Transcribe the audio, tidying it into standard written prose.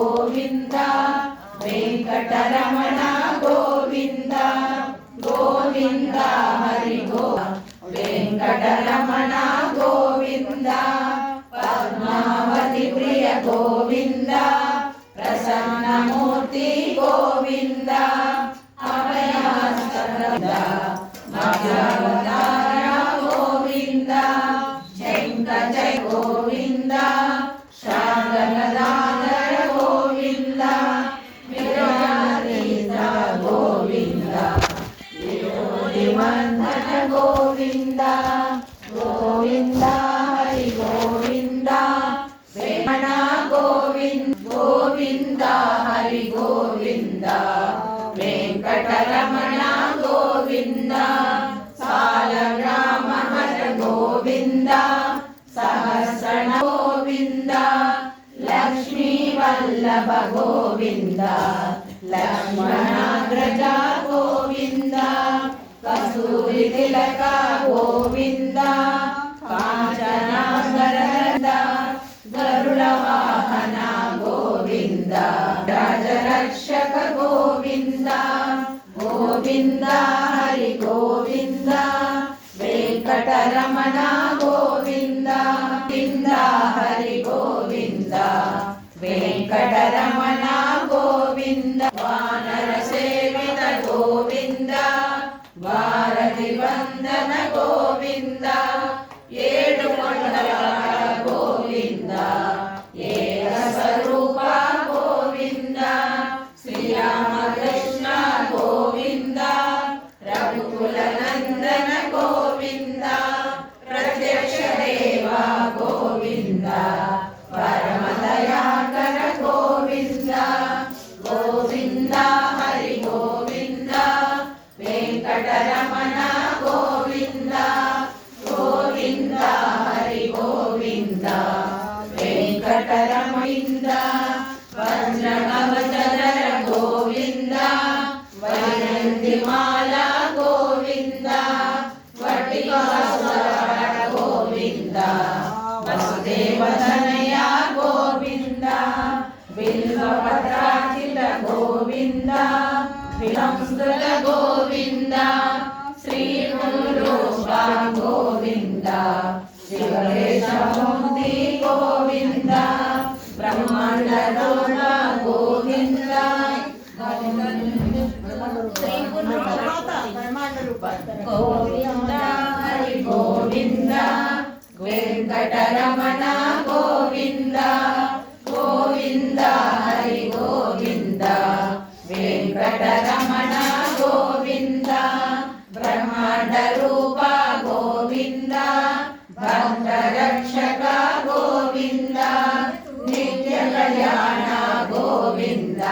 గోవింద వెంకటరమణ గోవింద గోవింద హరి వెంకటరమణ గోవింద పద్మావతి ప్రియ గోవింద ప్రసన్నమూర్తి గోవింద అభయాస్పద మధ్యావతార గోవింద శంక జయ గోవింద శాంతనదాధర గోవింద విరాజిత గోవింద విరోధివందన గోవింద గోవింద హరి గోవింద వేమన గోవింద గోవింద హరి గోవింద వెంకటరమణ గోవింద సాలగ్రామ హర గోవింద సహస్రణ గోవింద లక్ష్మీ వల్లభ గోవింద లక్ష్మణాగ్రజ గోవింద కస్తూరి తిలక గోవింద కాంచనాభరణ గరుడ వాహన గోవింద రాజరక్షక గోవింద గోవింద హరి గోవింద వెంకటరమణ గోవింద గోవింద హరి గోవింద వెంకటరమణ గోవింద వానర సేవిత గోవింద భారతి వందన గోవింద ఏడు కొండల గోవింద ఏక స్వరూప గోవింద శ్రీరామకృష్ణ గోవింద రఘుకుల నందన గోవింద ప్రత్యక్ష దేవ గోవింద పరమదయాకర గోవింద గోవింద హరి గోవింద వెంకటరమణ గోవింద గోవింద హరి గోవింద వెంకటరమణ వజ్రకవచధర గోవింద వైనందిమాల గోవింద వటికాసుర గోవింద వసుదేవతనయ గోవింద బిల్వపత్రాచిత గోవింద విలంస్కృత గోవింద శ్రీమురూప గోవింద శివకేశమూర్తి గోవింద బ్రహ్మాండ రూప గోవింద గోవింద హరి గోవింద వెంకటరమణ గోవింద గోవింద హరి గోవింద వెంకటరమణ గోవింద బ్రహ్మాండ రూప గోవింద భక్త రక్షక గోవింద నిత్య కళ్యాణ గోవింద